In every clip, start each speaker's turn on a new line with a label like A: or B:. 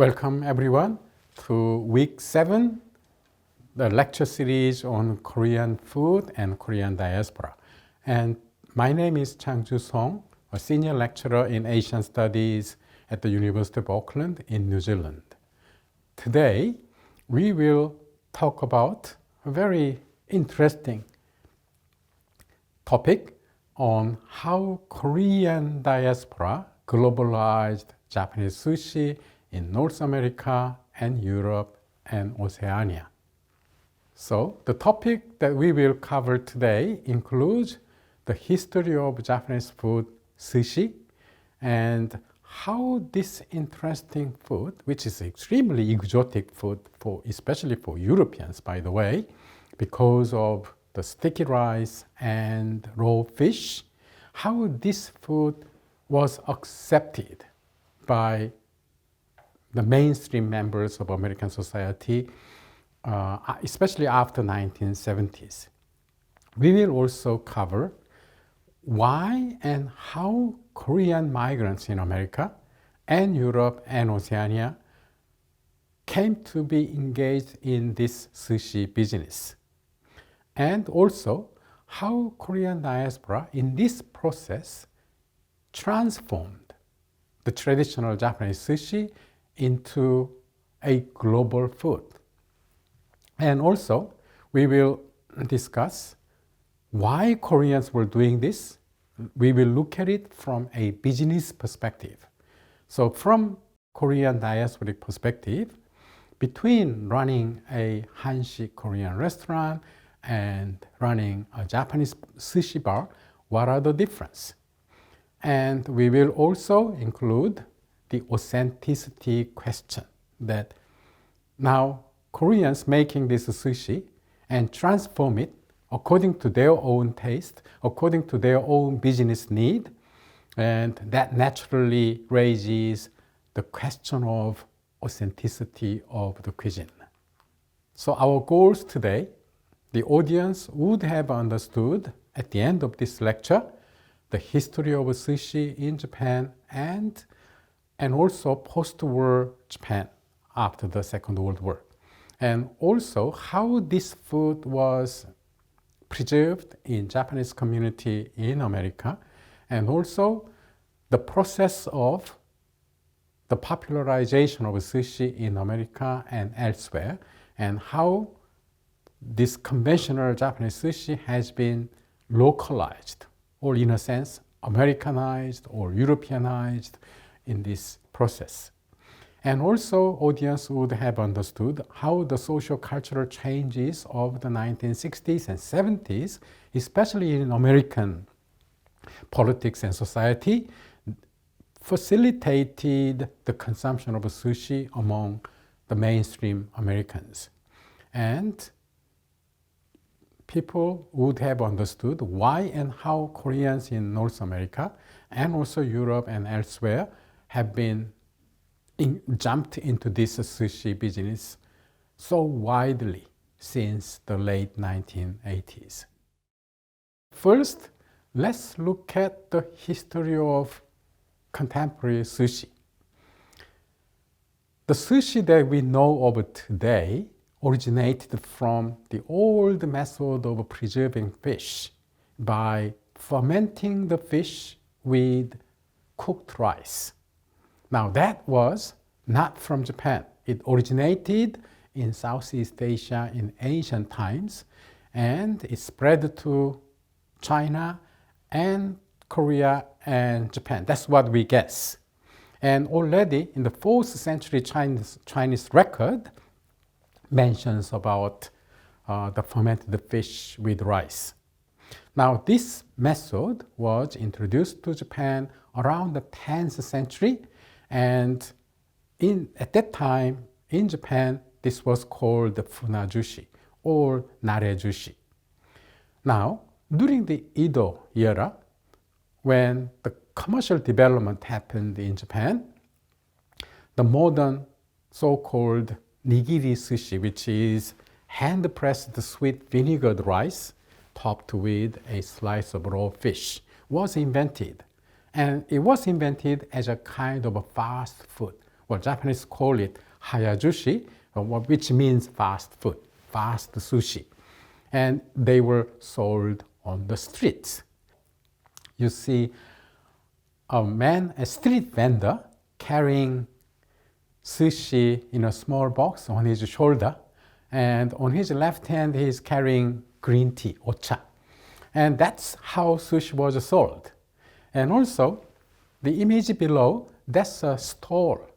A: Welcome everyone to week 7, the lecture series on Korean food and Korean diaspora. And my name is Chang-Ju Song, a senior lecturer in Asian Studies at the University of Auckland in New Zealand. Today, we will talk about a very interesting topic on how Korean diaspora globalized Japanese sushi in North America and Europe and Oceania. So the topic that we will cover today includes the history of Japanese food, sushi, and how this interesting food, which is extremely exotic food, especially for Europeans, by the way, because of the sticky rice and raw fish, how this food was accepted by the mainstream members of American society, especially after 1970s. We will also cover why and how Korean migrants in America and Europe and Oceania came to be engaged in this sushi business. And also how Korean diaspora in this process transformed the traditional Japanese sushi into a global food. And also, we will discuss why Koreans were doing this. We will look at it from a business perspective. So from Korean diasporic perspective, between running a Hanshi Korean restaurant and running a Japanese sushi bar, what are the differences? And we will also include the authenticity question, that now Koreans making this sushi and transform it according to their own taste, according to their own business need, and that naturally raises the question of authenticity of the cuisine. So our goals today, the audience would have understood at the end of this lecture the history of sushi in Japan and also post-war Japan after the Second World War. And also how this food was preserved in Japanese community in America, and also the process of the popularization of sushi in America and elsewhere, and how this conventional Japanese sushi has been localized, or in a sense, Americanized or Europeanized in this process. And also, audience would have understood how the social cultural changes of the 1960s and 70s, especially in American politics and society, facilitated the consumption of sushi among the mainstream Americans. And people would have understood why and how Koreans in North America and also Europe and elsewhere have been jumped into this sushi business so widely since the late 1980s. First, let's look at the history of contemporary sushi. The sushi that we know of today originated from the old method of preserving fish by fermenting the fish with cooked rice. Now that was not from Japan. It originated in Southeast Asia in ancient times, and it spread to China and Korea and Japan. That's what we guess. And already in the 4th century Chinese record mentions about the fermented fish with rice. Now this method was introduced to Japan around the 10th century, and at that time in Japan this was called the funajushi or narejushi. Now during the Edo era, when the commercial development happened in Japan, the modern so-called nigiri sushi, which is hand-pressed sweet vinegared rice topped with a slice of raw fish, was invented. And it was invented as a kind of a fast food, Well, Japanese call it hayajushi, which means fast food, fast sushi. And they were sold on the streets. You see a street vendor, carrying sushi in a small box on his shoulder, and on his left hand he is carrying green tea, ocha. And that's how sushi was sold. And also, the image below, that's a stall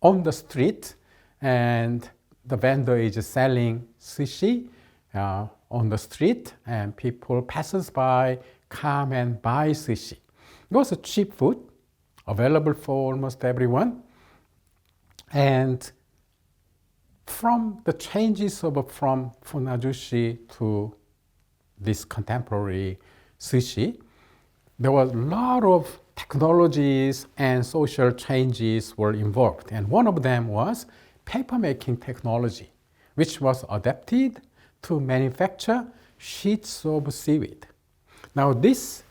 A: on the street, and the vendor is selling sushi on the street, and people passes by come and buy sushi. It was a cheap food, available for almost everyone. And from the changes from funajushi to this contemporary sushi, there was a lot of technologies and social changes were involved. And one of them was paper-making technology, which was adapted to manufacture sheets of seaweed. Now this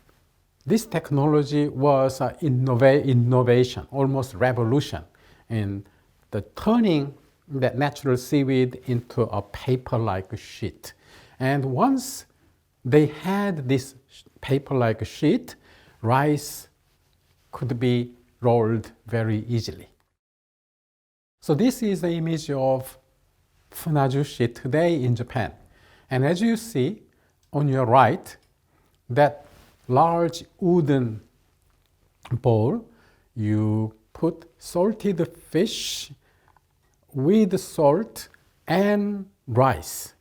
A: technology was an innovation, almost revolution, in the turning that natural seaweed into a paper-like sheet. And once they had this paper-like sheet, rice could be rolled very easily. So this is the image of funajushi today in Japan. And as you see on your right, that large wooden bowl, you put salted fish with salt and rice,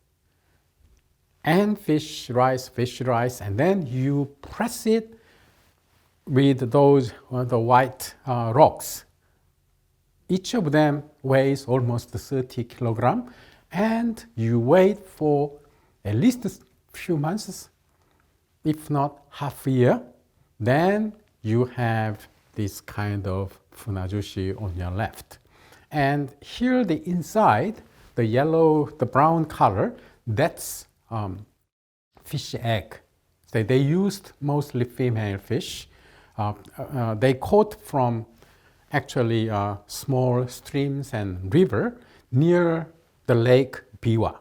A: and fish rice, and then you press it with those the white rocks. Each of them weighs almost 30 kilograms, and you wait for at least a few months, if not half a year, then you have this kind of funajushi on your left. And here the inside, the yellow, the brown color, that's fish egg. They used mostly female fish. They caught from actually small streams and river near the lake Biwa,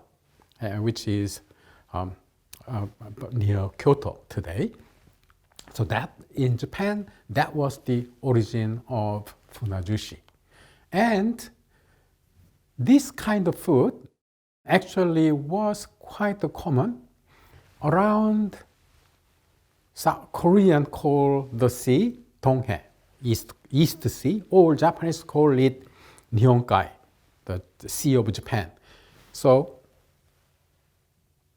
A: which is near Kyoto today. So that in Japan, that was the origin of funajushi. And this kind of food actually was quite common around South Korean call the sea Donghae, East Sea, or Japanese call it Nihonkai, the Sea of Japan. So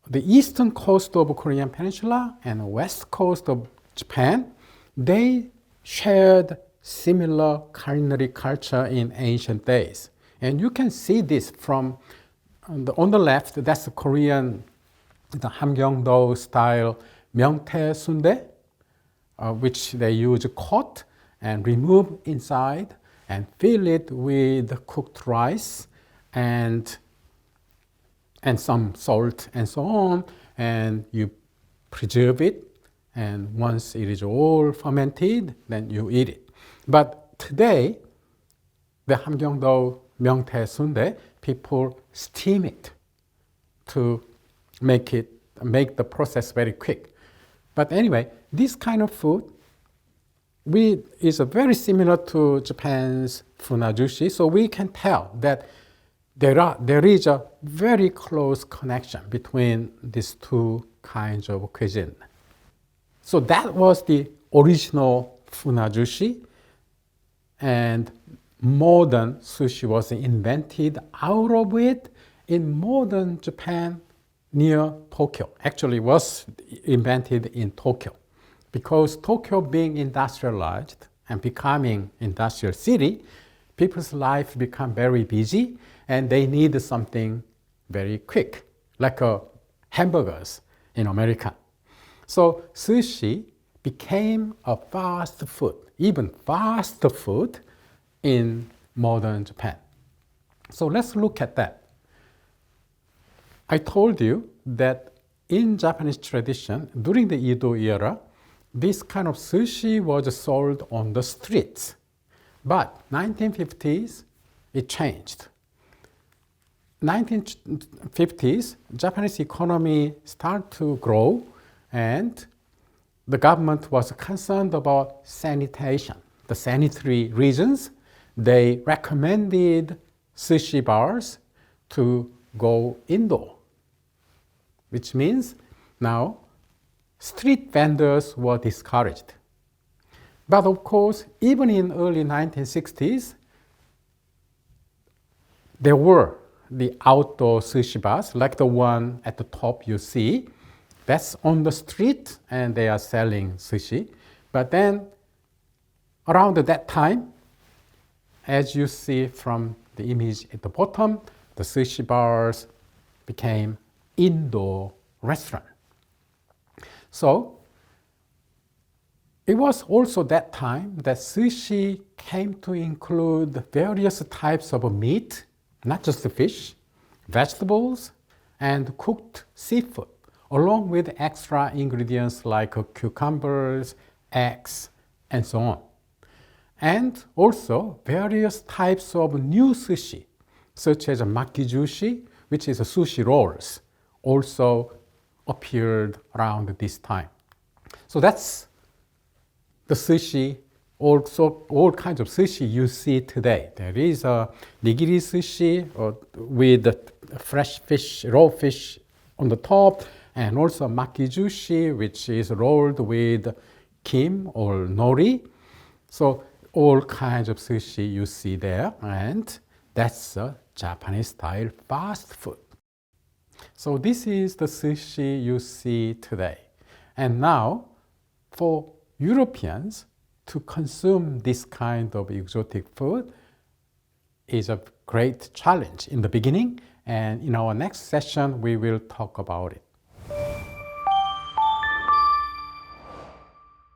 A: the eastern coast of Korean Peninsula and the west coast of Japan, they shared similar culinary culture in ancient days. And you can see this from on the left, that's the Korean, the Hamgyongdo style Myeongtae sundae, which they use cod and remove inside and fill it with cooked rice and some salt and so on, and you preserve it, and once it is all fermented, then you eat it. But today, the Hamgyongdo Myeongtae sundae, people steam it to make the process very quick. But anyway, this kind of food is very similar to Japan's funajushi, so we can tell that there is a very close connection between these two kinds of cuisine. So that was the original funajushi, and modern sushi was invented out of it in modern Japan near Tokyo. Actually was invented in Tokyo, because Tokyo being industrialized and becoming industrial city, people's life become very busy and they need something very quick, like hamburgers in America. So sushi became a fast food, even faster food in modern Japan. So let's look at that. I told you that in Japanese tradition, during the Edo era, this kind of sushi was sold on the streets. But 1950s, it changed. 1950s, Japanese economy started to grow and the government was concerned about sanitation. The sanitary reasons, they recommended sushi bars to go indoor, which means now street vendors were discouraged. But of course, even in early 1960s, there were the outdoor sushi bars, like the one at the top you see. That's on the street and they are selling sushi. But then around that time, as you see from the image at the bottom, the sushi bars became indoor restaurant. So it was also that time that sushi came to include various types of meat, not just the fish, vegetables, and cooked seafood, along with extra ingredients like cucumbers, eggs, and so on. And also various types of new sushi, such as makijushi, which is sushi rolls, also appeared around this time. So that's the sushi, also all kinds of sushi you see today. There is a nigiri sushi with fresh fish, raw fish on the top, and also makijushi, which is rolled with kim or nori. So all kinds of sushi you see there, and that's a Japanese style fast food. So this is the sushi you see today. And now for Europeans to consume this kind of exotic food is a great challenge in the beginning, and in our next session we will talk about it.